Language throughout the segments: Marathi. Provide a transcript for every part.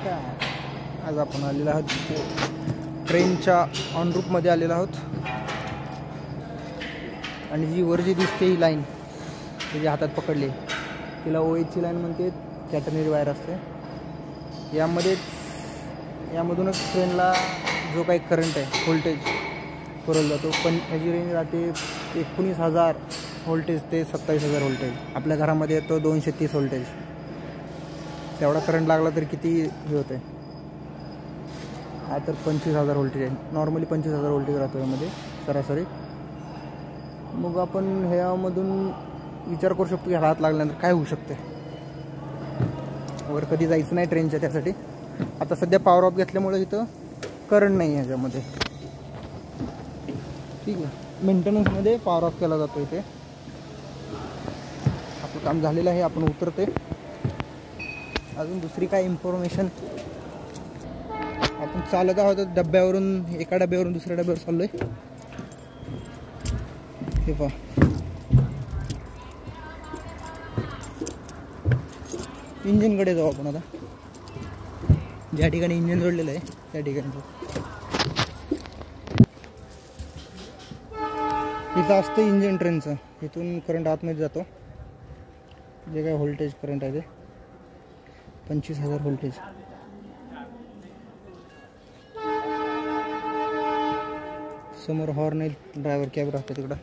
नमस्कार. आज आपण आलेलो आहोत ट्रेनच्या ऑन रूटमध्ये आलेलो आहोत आणि जी वर जी दिसते ही लाईन जी हातात पकडली तिला ओएचची लाईन म्हणते. कॅटनरी वायर असते. यामधूनच ट्रेनला जो काही करंट आहे व्होल्टेज पुरवला जातो. पण याची रेंज राहते 19,000 व्होल्टेज ते 27,000 व्होल्टेज. आपल्या घरामध्ये येतो 230 व्होल्टेज. तेवढा करंट लागला तर किती हे होतं आहे. हा तर 25,000 व्होल्टेज आहे. नॉर्मली 25,000 व्होल्टेज राहतो यामध्ये सरासरी. मग आपण ह्यामधून विचार करू शकतो की हात लागल्यानंतर काय होऊ शकते. वर कधी जायचं नाही ट्रेनच्या त्यासाठी. आता सध्या पॉवर ऑफ घेतल्यामुळे इथं करंट नाही आहे ह्याच्यामध्ये. ठीक आहे. मेंटेनन्समध्ये पॉवर ऑफ केला जातो इथे. आपलं काम झालेलं आहे. आपण उतरते. अजून दुसरी काय इन्फॉर्मेशन. आपण चालत आहोत डब्यावरून, एका डब्यावरून दुसऱ्या डब्यावर चाललोय. हे पहा, इंजिनकडे जाऊ आपण आता. ज्या ठिकाणी इंजिन जोडलेलं आहे त्या ठिकाणी जाऊ. इथं असतं इंजिन ट्रेनचं. इथून करंट आतमध्ये जातो. जे काय व्होल्टेज करंट आहे ते 25,000 व्होल्टेज. समोर हॉर्न आहे. ड्रायव्हर कॅब राहतो तिकडं.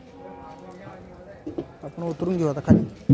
आपण उतरून घेऊ आता खाली.